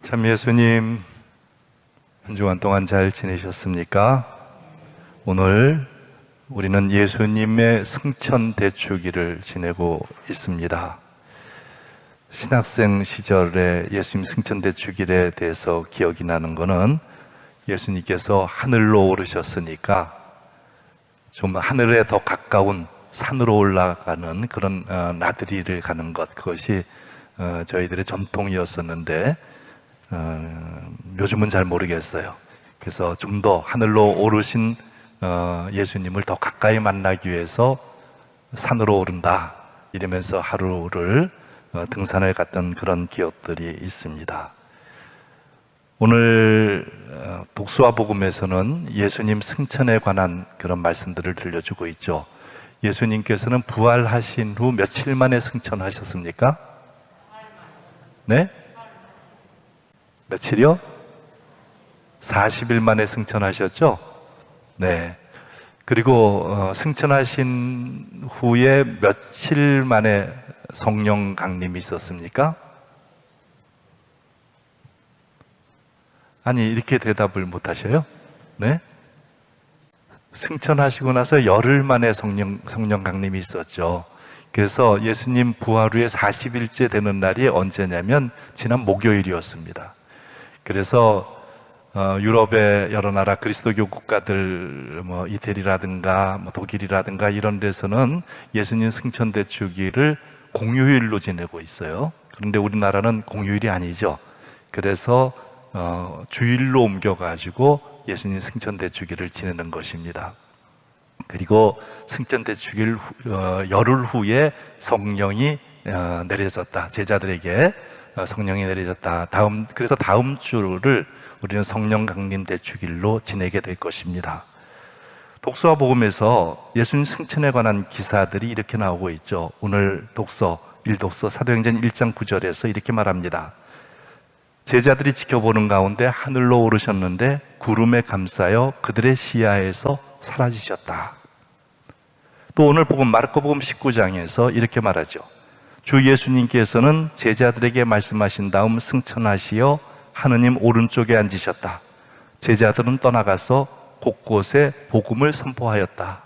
참 예수님, 한 주간 동안 잘 지내셨습니까? 오늘 우리는 예수님의 승천 대축일을 지내고 있습니다. 신학생 시절에 예수님 승천 대축일에 대해서 기억이 나는 것은 예수님께서 하늘로 오르셨으니까 좀 하늘에 더 가까운 산으로 올라가는 그런 나들이를 가는 것, 그것이 저희들의 전통이었었는데 요즘은 잘 모르겠어요. 그래서 좀 더 하늘로 오르신 예수님을 더 가까이 만나기 위해서 산으로 오른다 이러면서 하루를 등산을 갔던 그런 기억들이 있습니다. 오늘 독수와 복음에서는 예수님 승천에 관한 그런 말씀들을 들려주고 있죠. 예수님께서는 부활하신 후 며칠 만에 승천하셨습니까? 네? 며칠이요? 40일 만에 승천하셨죠? 네. 그리고 승천하신 후에 며칠 만에 성령 강림이 있었습니까? 아니, 이렇게 대답을 못 하셔요? 네? 승천하시고 나서 열흘 만에 성령 강림이 있었죠. 그래서 예수님 부활 후에 40일째 되는 날이 언제냐면 지난 목요일이었습니다. 그래서 유럽의 여러 나라 그리스도교 국가들, 이태리라든가 독일이라든가 이런 데서는 예수님 승천 대축일을 공휴일로 지내고 있어요. 그런데 우리나라는 공휴일이 아니죠. 그래서 주일로 옮겨가지고 예수님 승천 대축일을 지내는 것입니다. 그리고 승천 대축일 열흘 후에 성령이 내려졌다. 제자들에게 성령이 내려졌다. 그래서 다음 주를 우리는 성령 강림 대축일로 지내게 될 것입니다. 독서와 복음에서 예수님 승천에 관한 기사들이 이렇게 나오고 있죠. 오늘 일독서 사도행전 1장 9절에서 이렇게 말합니다. 제자들이 지켜보는 가운데 하늘로 오르셨는데 구름에 감싸여 그들의 시야에서 사라지셨다. 또 오늘 복음 마르코복음 19장에서 이렇게 말하죠. 주 예수님께서는 제자들에게 말씀하신 다음 승천하시어 하느님 오른쪽에 앉으셨다. 제자들은 떠나가서 곳곳에 복음을 선포하였다.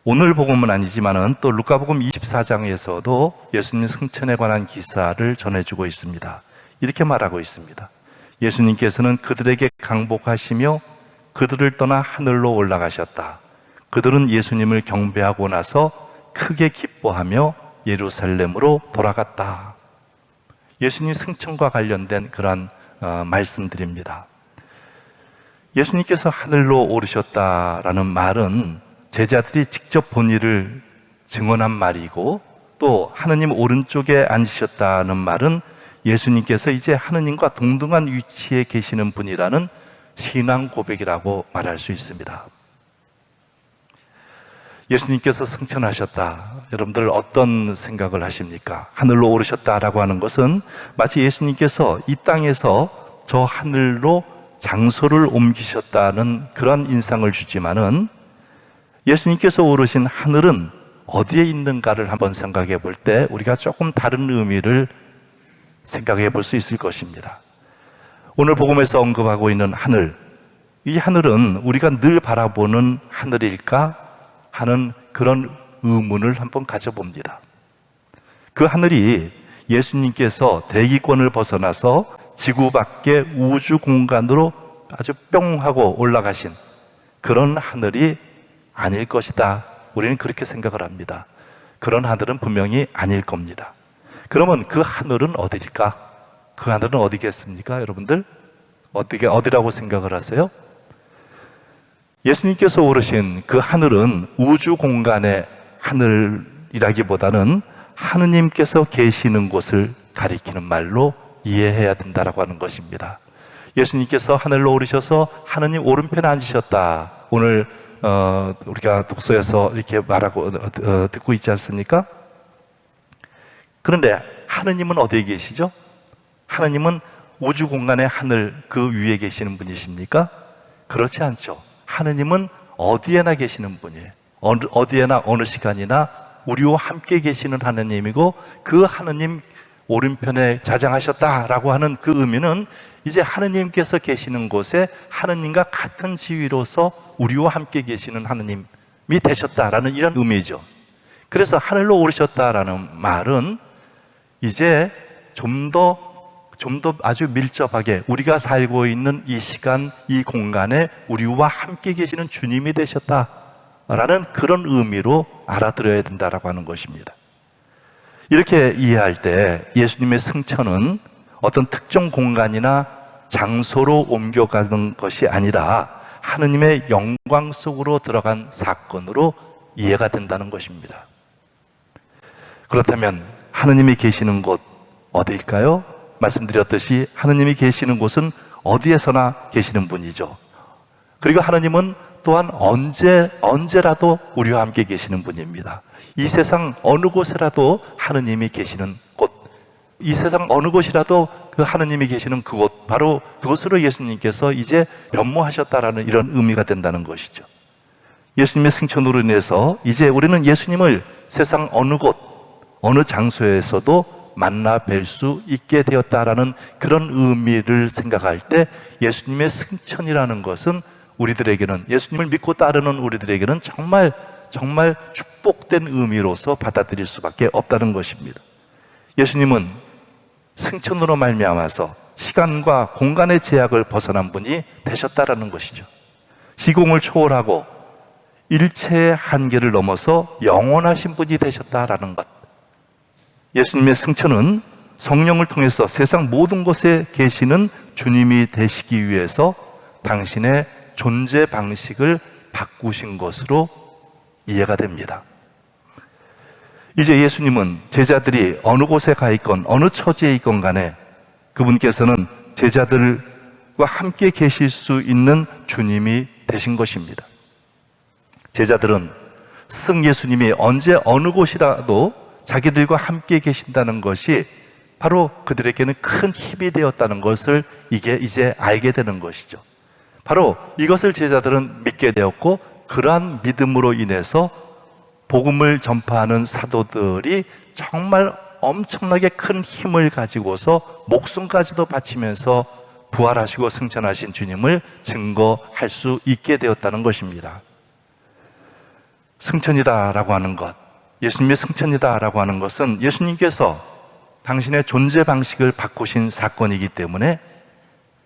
오늘 복음은 아니지만은 또 루카복음 24장에서도 예수님 승천에 관한 기사를 전해주고 있습니다. 이렇게 말하고 있습니다. 예수님께서는 그들에게 강복하시며 그들을 떠나 하늘로 올라가셨다. 그들은 예수님을 경배하고 나서 크게 기뻐하며 예루살렘으로 돌아갔다. 예수님 승천과 관련된 그런 말씀들입니다. 예수님께서 하늘로 오르셨다라는 말은 제자들이 직접 본 일을 증언한 말이고, 또 하느님 오른쪽에 앉으셨다는 말은 예수님께서 이제 하느님과 동등한 위치에 계시는 분이라는 신앙 고백이라고 말할 수 있습니다. 예수님께서 승천하셨다. 여러분들 어떤 생각을 하십니까? 하늘로 오르셨다라고 하는 것은 마치 예수님께서 이 땅에서 저 하늘로 장소를 옮기셨다는 그런 인상을 주지만은, 예수님께서 오르신 하늘은 어디에 있는가를 한번 생각해 볼 때 우리가 조금 다른 의미를 생각해 볼 수 있을 것입니다. 오늘 복음에서 언급하고 있는 하늘, 이 하늘은 우리가 늘 바라보는 하늘일까 하는 그런 의문을 한번 가져봅니다. 그 하늘이 예수님께서 대기권을 벗어나서 지구 밖의 우주 공간으로 아주 뿅 하고 올라가신 그런 하늘이 아닐 것이다. 우리는 그렇게 생각을 합니다. 그런 하늘은 분명히 아닐 겁니다. 그러면 그 하늘은 어디일까? 그 하늘은 어디겠습니까? 여러분들 어디라고 생각을 하세요? 예수님께서 오르신 그 하늘은 우주 공간의 하늘이라기보다는 하느님께서 계시는 곳을 가리키는 말로 이해해야 된다라고 하는 것입니다. 예수님께서 하늘로 오르셔서 하느님 오른편에 앉으셨다. 오늘 우리가 독서에서 이렇게 말하고 듣고 있지 않습니까? 그런데 하느님은 어디에 계시죠? 하느님은 우주 공간의 하늘 그 위에 계시는 분이십니까? 그렇지 않죠. 하느님은 어디에나 계시는 분이에요. 어디에나 어느 시간이나 우리와 함께 계시는 하느님이고, 그 하느님 오른편에 자장하셨다라고 하는 그 의미는 이제 하느님께서 계시는 곳에 하느님과 같은 지위로서 우리와 함께 계시는 하느님이 되셨다라는 이런 의미죠. 그래서 하늘로 오르셨다라는 말은 이제 좀 더 아주 밀접하게 우리가 살고 있는 이 시간, 이 공간에 우리와 함께 계시는 주님이 되셨다라는 그런 의미로 알아들어야 된다라고 하는 것입니다. 이렇게 이해할 때 예수님의 승천은 어떤 특정 공간이나 장소로 옮겨가는 것이 아니라 하느님의 영광 속으로 들어간 사건으로 이해가 된다는 것입니다. 그렇다면 하느님이 계시는 곳 어디일까요? 말씀드렸듯이 하느님이 계시는 곳은 어디에서나 계시는 분이죠. 그리고 하느님은 또한 언제라도 우리와 함께 계시는 분입니다. 이 세상 어느 곳에라도 하느님이 계시는 곳, 이 세상 어느 곳이라도 그 하느님이 계시는 그곳, 바로 그것으로 예수님께서 이제 변모하셨다라는 이런 의미가 된다는 것이죠. 예수님의 승천으로 인해서 이제 우리는 예수님을 세상 어느 곳, 어느 장소에서도 만나 뵐 수 있게 되었다라는 그런 의미를 생각할 때 예수님의 승천이라는 것은 우리들에게는, 예수님을 믿고 따르는 우리들에게는 정말 축복된 의미로서 받아들일 수밖에 없다는 것입니다. 예수님은 승천으로 말미암아서 시간과 공간의 제약을 벗어난 분이 되셨다라는 것이죠. 시공을 초월하고 일체의 한계를 넘어서 영원하신 분이 되셨다라는 것. 예수님의 승천은 성령을 통해서 세상 모든 곳에 계시는 주님이 되시기 위해서 당신의 존재 방식을 바꾸신 것으로 이해가 됩니다. 이제 예수님은 제자들이 어느 곳에 가 있건 어느 처지에 있건 간에 그분께서는 제자들과 함께 계실 수 있는 주님이 되신 것입니다. 제자들은 스승 예수님이 언제 어느 곳이라도 자기들과 함께 계신다는 것이 바로 그들에게는 큰 힘이 되었다는 것을 이제 알게 되는 것이죠. 바로 이것을 제자들은 믿게 되었고, 그러한 믿음으로 인해서 복음을 전파하는 사도들이 정말 엄청나게 큰 힘을 가지고서 목숨까지도 바치면서 부활하시고 승천하신 주님을 증거할 수 있게 되었다는 것입니다. 승천이다라고 하는 것, 예수님의 승천이다라고 하는 것은 예수님께서 당신의 존재 방식을 바꾸신 사건이기 때문에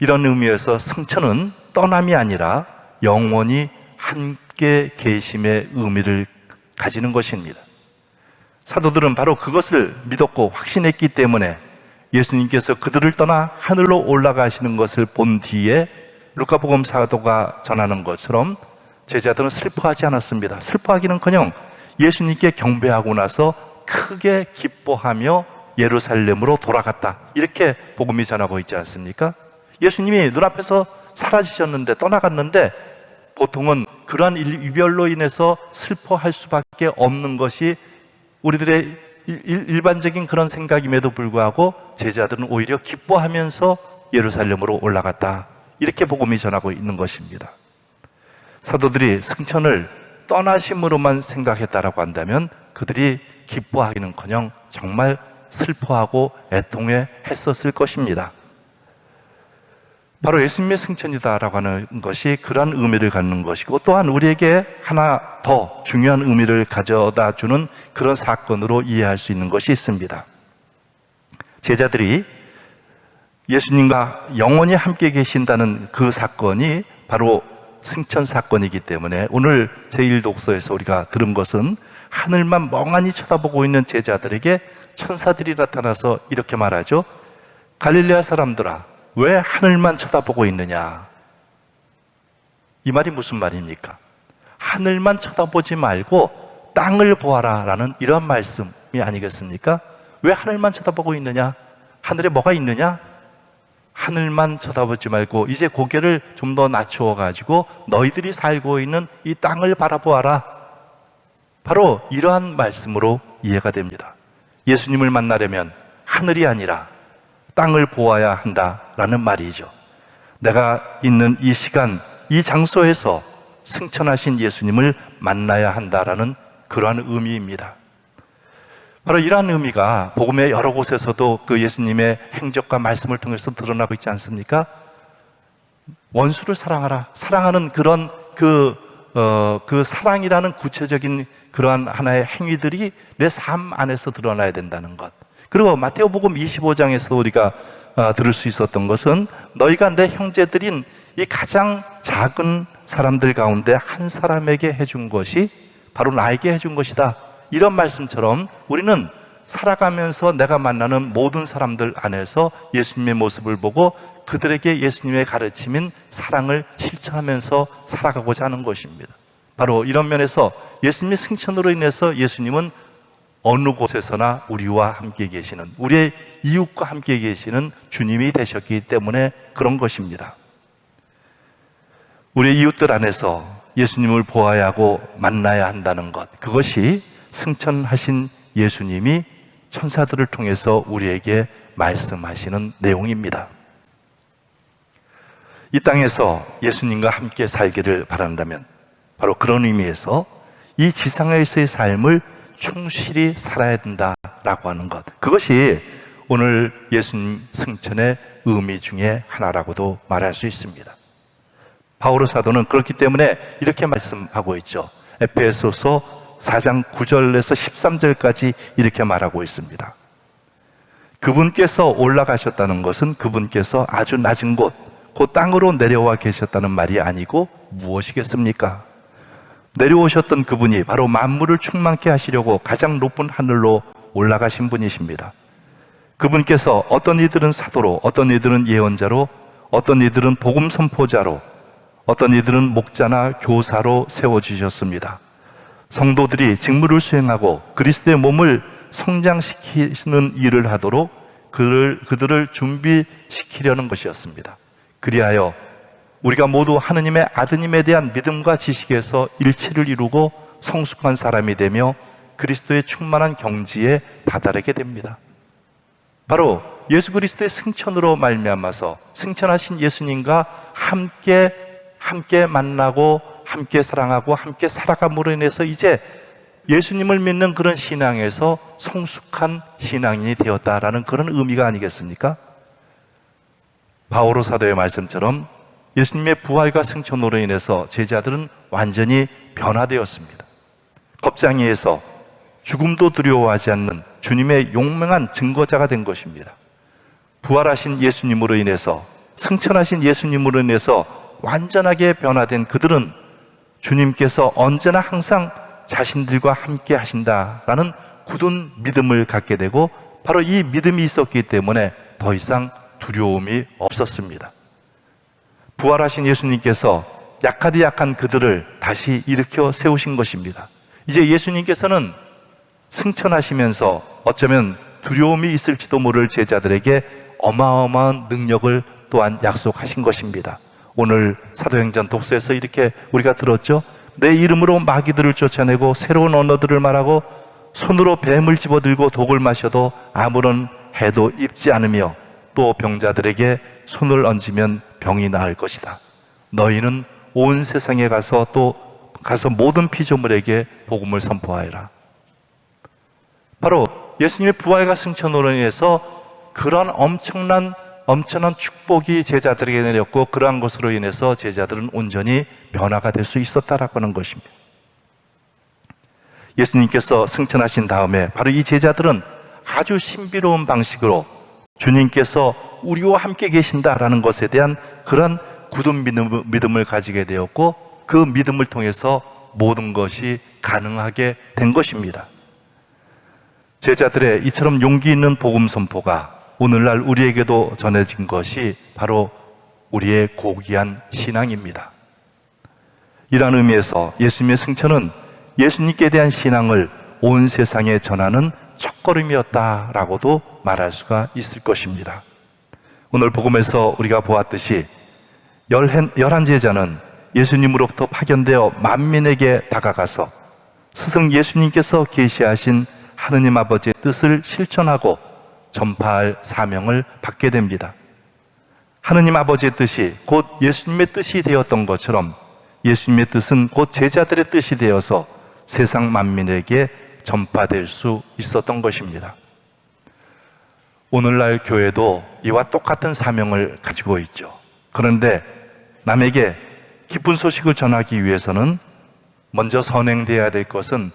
이런 의미에서 승천은 떠남이 아니라 영원히 함께 계심의 의미를 가지는 것입니다. 사도들은 바로 그것을 믿었고 확신했기 때문에 예수님께서 그들을 떠나 하늘로 올라가시는 것을 본 뒤에 루카복음 사도가 전하는 것처럼 제자들은 슬퍼하지 않았습니다. 슬퍼하기는커녕 예수님께 경배하고 나서 크게 기뻐하며 예루살렘으로 돌아갔다, 이렇게 복음이 전하고 있지 않습니까? 예수님이 눈앞에서 사라지셨는데, 떠나갔는데 보통은 그러한 이별로 인해서 슬퍼할 수밖에 없는 것이 우리들의 일반적인 그런 생각임에도 불구하고 제자들은 오히려 기뻐하면서 예루살렘으로 올라갔다, 이렇게 복음이 전하고 있는 것입니다. 사도들이 승천을 떠나심으로만 생각했다라고 한다면 그들이 기뻐하기는커녕 정말 슬퍼하고 애통해 했었을 것입니다. 바로 예수님의 승천이다라고 하는 것이 그러한 의미를 갖는 것이고, 또한 우리에게 하나 더 중요한 의미를 가져다 주는 그런 사건으로 이해할 수 있는 것이 있습니다. 제자들이 예수님과 영원히 함께 계신다는 그 사건이 바로 승천 사건이기 때문에 오늘 제1독서에서 우리가 들은 것은 하늘만 멍하니 쳐다보고 있는 제자들에게 천사들이 나타나서 이렇게 말하죠. 갈릴레아 사람들아, 왜 하늘만 쳐다보고 있느냐? 이 말이 무슨 말입니까? 하늘만 쳐다보지 말고 땅을 보아라 라는 이런 말씀이 아니겠습니까? 왜 하늘만 쳐다보고 있느냐? 하늘에 뭐가 있느냐? 하늘만 쳐다보지 말고 이제 고개를 좀 더 낮추어 가지고 너희들이 살고 있는 이 땅을 바라보아라. 바로 이러한 말씀으로 이해가 됩니다. 예수님을 만나려면 하늘이 아니라 땅을 보아야 한다라는 말이죠. 내가 있는 이 시간, 이 장소에서 승천하신 예수님을 만나야 한다라는 그러한 의미입니다. 바로 이러한 의미가 복음의 여러 곳에서도 그 예수님의 행적과 말씀을 통해서 드러나고 있지 않습니까? 원수를 사랑하라. 사랑하는 그런 그 사랑이라는 구체적인 그러한 하나의 행위들이 내 삶 안에서 드러나야 된다는 것. 그리고 마태오복음 25장에서 우리가 들을 수 있었던 것은 너희가 내 형제들인 이 가장 작은 사람들 가운데 한 사람에게 해준 것이 바로 나에게 해준 것이다. 이런 말씀처럼 우리는 살아가면서 내가 만나는 모든 사람들 안에서 예수님의 모습을 보고 그들에게 예수님의 가르침인 사랑을 실천하면서 살아가고자 하는 것입니다. 바로 이런 면에서 예수님의 승천으로 인해서 예수님은 어느 곳에서나 우리와 함께 계시는, 우리의 이웃과 함께 계시는 주님이 되셨기 때문에 그런 것입니다. 우리의 이웃들 안에서 예수님을 보아야 하고 만나야 한다는 것, 그것이 승천하신 예수님이 천사들을 통해서 우리에게 말씀하시는 내용입니다. 이 땅에서 예수님과 함께 살기를 바란다면 바로 그런 의미에서 이 지상에서의 삶을 충실히 살아야 된다라고 하는 것, 그것이 오늘 예수님 승천의 의미 중에 하나라고도 말할 수 있습니다. 바오로 사도는 그렇기 때문에 이렇게 말씀하고 있죠. 에베소서 4장 9절에서 13절까지 이렇게 말하고 있습니다. 그분께서 올라가셨다는 것은 그분께서 아주 낮은 곳, 곧 땅으로 내려와 계셨다는 말이 아니고 무엇이겠습니까? 내려오셨던 그분이 바로 만물을 충만케 하시려고 가장 높은 하늘로 올라가신 분이십니다. 그분께서 어떤 이들은 사도로, 어떤 이들은 예언자로, 어떤 이들은 복음 선포자로, 어떤 이들은 목자나 교사로 세워주셨습니다. 성도들이 직무를 수행하고 그리스도의 몸을 성장시키는 일을 하도록 그들을 준비시키려는 것이었습니다. 그리하여 우리가 모두 하느님의 아드님에 대한 믿음과 지식에서 일치를 이루고 성숙한 사람이 되며 그리스도의 충만한 경지에 다다르게 됩니다. 바로 예수 그리스도의 승천으로 말미암아서 승천하신 예수님과 함께 만나고 함께 사랑하고 함께 살아감으로 인해서 이제 예수님을 믿는 그런 신앙에서 성숙한 신앙인이 되었다라는 그런 의미가 아니겠습니까? 바오로 사도의 말씀처럼 예수님의 부활과 승천으로 인해서 제자들은 완전히 변화되었습니다. 겁장이에서 죽음도 두려워하지 않는 주님의 용맹한 증거자가 된 것입니다. 부활하신 예수님으로 인해서, 승천하신 예수님으로 인해서 완전하게 변화된 그들은 주님께서 언제나 항상 자신들과 함께 하신다라는 굳은 믿음을 갖게 되고, 바로 이 믿음이 있었기 때문에 더 이상 두려움이 없었습니다. 부활하신 예수님께서 약하디 약한 그들을 다시 일으켜 세우신 것입니다. 이제 예수님께서는 승천하시면서 어쩌면 두려움이 있을지도 모를 제자들에게 어마어마한 능력을 또한 약속하신 것입니다. 오늘 사도행전 독서에서 이렇게 우리가 들었죠. 내 이름으로 마귀들을 쫓아내고 새로운 언어들을 말하고 손으로 뱀을 집어들고 독을 마셔도 아무런 해도 입지 않으며 또 병자들에게 손을 얹으면 병이 나을 것이다. 너희는 온 세상에 가서 모든 피조물에게 복음을 선포하여라. 바로 예수님의 부활과 승천으로 인해서 그런 엄청난 축복이 제자들에게 내렸고, 그러한 것으로 인해서 제자들은 온전히 변화가 될 수 있었다라고 하는 것입니다. 예수님께서 승천하신 다음에 바로 이 제자들은 아주 신비로운 방식으로 주님께서 우리와 함께 계신다라는 것에 대한 그런 굳은 믿음을 가지게 되었고, 그 믿음을 통해서 모든 것이 가능하게 된 것입니다. 제자들의 이처럼 용기 있는 복음 선포가 오늘날 우리에게도 전해진 것이 바로 우리의 고귀한 신앙입니다. 이러한 의미에서 예수님의 승천은 예수님께 대한 신앙을 온 세상에 전하는 첫걸음이었다라고도 말할 수가 있을 것입니다. 오늘 복음에서 우리가 보았듯이 11 제자는 예수님으로부터 파견되어 만민에게 다가가서 스승 예수님께서 계시하신 하느님 아버지의 뜻을 실천하고 전파할 사명을 받게 됩니다. 하느님 아버지의 뜻이 곧 예수님의 뜻이 되었던 것처럼 예수님의 뜻은 곧 제자들의 뜻이 되어서 세상 만민에게 전파될 수 있었던 것입니다. 오늘날 교회도 이와 똑같은 사명을 가지고 있죠. 그런데 남에게 기쁜 소식을 전하기 위해서는 먼저 선행되어야 될 것은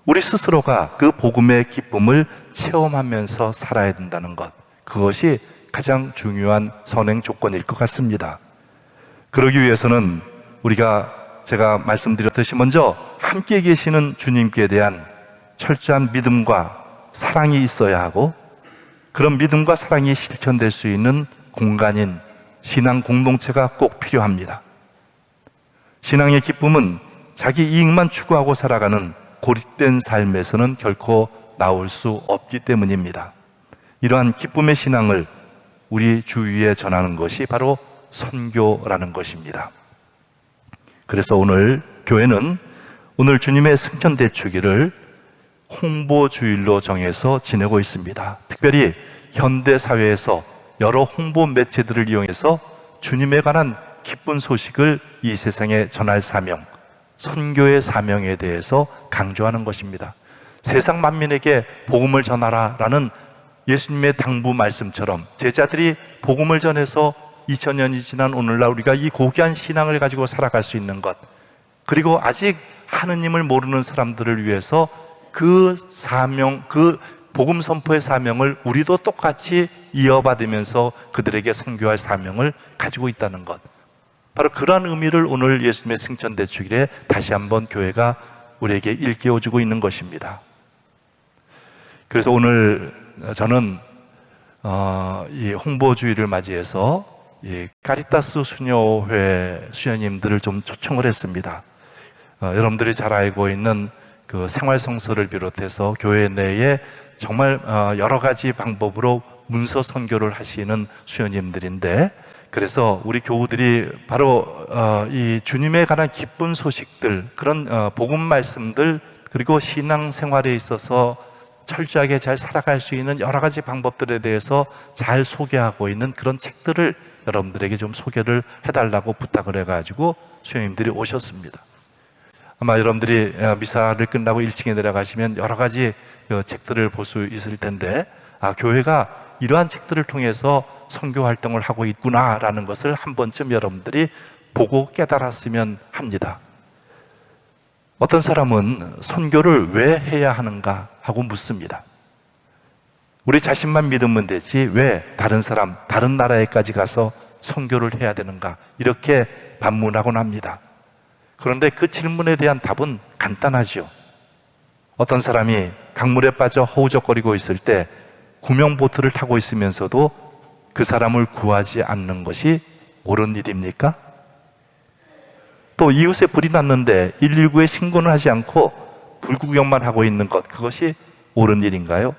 우리 스스로가 그 복음의 기쁨을 체험하면서 살아야 된다는 것, 그것이 가장 중요한 선행 조건일 것 같습니다. 그러기 위해서는 제가 말씀드렸듯이 먼저 함께 계시는 주님께 대한 철저한 믿음과 사랑이 있어야 하고, 그런 믿음과 사랑이 실천될 수 있는 공간인 신앙 공동체가 꼭 필요합니다. 신앙의 기쁨은 자기 이익만 추구하고 살아가는 고립된 삶에서는 결코 나올 수 없기 때문입니다. 이러한 기쁨의 신앙을 우리 주위에 전하는 것이 바로 선교라는 것입니다. 그래서 오늘 교회는 오늘 주님의 승천 대축일을 홍보주일로 정해서 지내고 있습니다. 특별히 현대 사회에서 여러 홍보 매체들을 이용해서 주님에 관한 기쁜 소식을 이 세상에 전할 사명, 선교의 사명에 대해서 강조하는 것입니다. 세상 만민에게 복음을 전하라라는 예수님의 당부 말씀처럼 제자들이 복음을 전해서 2000년이 지난 오늘날 우리가 이 고귀한 신앙을 가지고 살아갈 수 있는 것, 그리고 아직 하느님을 모르는 사람들을 위해서 그 사명, 그 복음 선포의 사명을 우리도 똑같이 이어받으면서 그들에게 선교할 사명을 가지고 있다는 것, 바로 그러한 의미를 오늘 예수님의 승천 대축일에 다시 한번 교회가 우리에게 일깨워주고 있는 것입니다. 그래서 오늘 저는 이 홍보주의를 맞이해서 이 카리타스 수녀회 수녀님들을 좀 초청을 했습니다. 여러분들이 잘 알고 있는 그 생활성서를 비롯해서 교회 내에 정말 여러 가지 방법으로 문서 선교를 하시는 수녀님들인데, 그래서 우리 교우들이 바로 이 주님에 관한 기쁜 소식들, 그런 복음 말씀들, 그리고 신앙 생활에 있어서 철저하게 잘 살아갈 수 있는 여러 가지 방법들에 대해서 잘 소개하고 있는 그런 책들을 여러분들에게 좀 소개를 해달라고 부탁을 해가지고 수녀님들이 오셨습니다. 아마 여러분들이 미사를 끝나고 1층에 내려가시면 여러 가지 책들을 볼 수 있을 텐데, 교회가 이러한 책들을 통해서 선교 활동을 하고 있구나라는 것을 한 번쯤 여러분들이 보고 깨달았으면 합니다. 어떤 사람은 선교를 왜 해야 하는가 하고 묻습니다. 우리 자신만 믿으면 되지 왜 다른 사람, 다른 나라에까지 가서 선교를 해야 되는가, 이렇게 반문하곤 합니다. 그런데 그 질문에 대한 답은 간단하죠. 어떤 사람이 강물에 빠져 허우적거리고 있을 때 구명보트를 타고 있으면서도 그 사람을 구하지 않는 것이 옳은 일입니까? 또 이웃에 불이 났는데 119에 신고는 하지 않고 불구경만 하고 있는 것, 그것이 옳은 일인가요?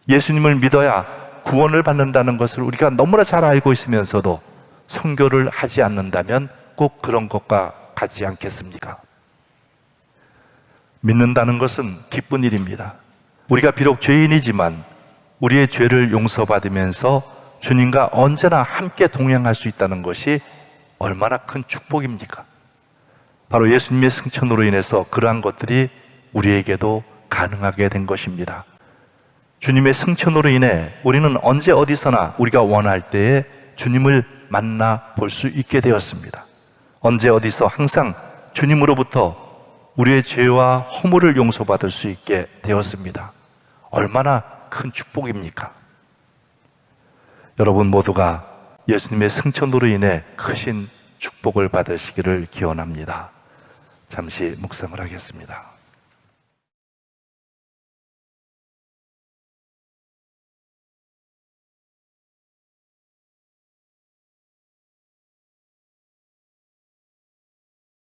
예수님을 믿어야 구원을 받는다는 것을 우리가 너무나 잘 알고 있으면서도 선교를 하지 않는다면 꼭 그런 것과 같지 않겠습니까? 믿는다는 것은 기쁜 일입니다. 우리가 비록 죄인이지만 우리의 죄를 용서받으면서 주님과 언제나 함께 동행할 수 있다는 것이 얼마나 큰 축복입니까? 바로 예수님의 승천으로 인해서 그러한 것들이 우리에게도 가능하게 된 것입니다. 주님의 승천으로 인해 우리는 언제 어디서나 우리가 원할 때에 주님을 만나 볼 수 있게 되었습니다. 언제 어디서 항상 주님으로부터 우리의 죄와 허물을 용서받을 수 있게 되었습니다. 얼마나 큰 축복입니까? 여러분 모두가 예수님의 승천으로 인해 크신 축복을 받으시기를 기원합니다. 잠시 묵상을 하겠습니다.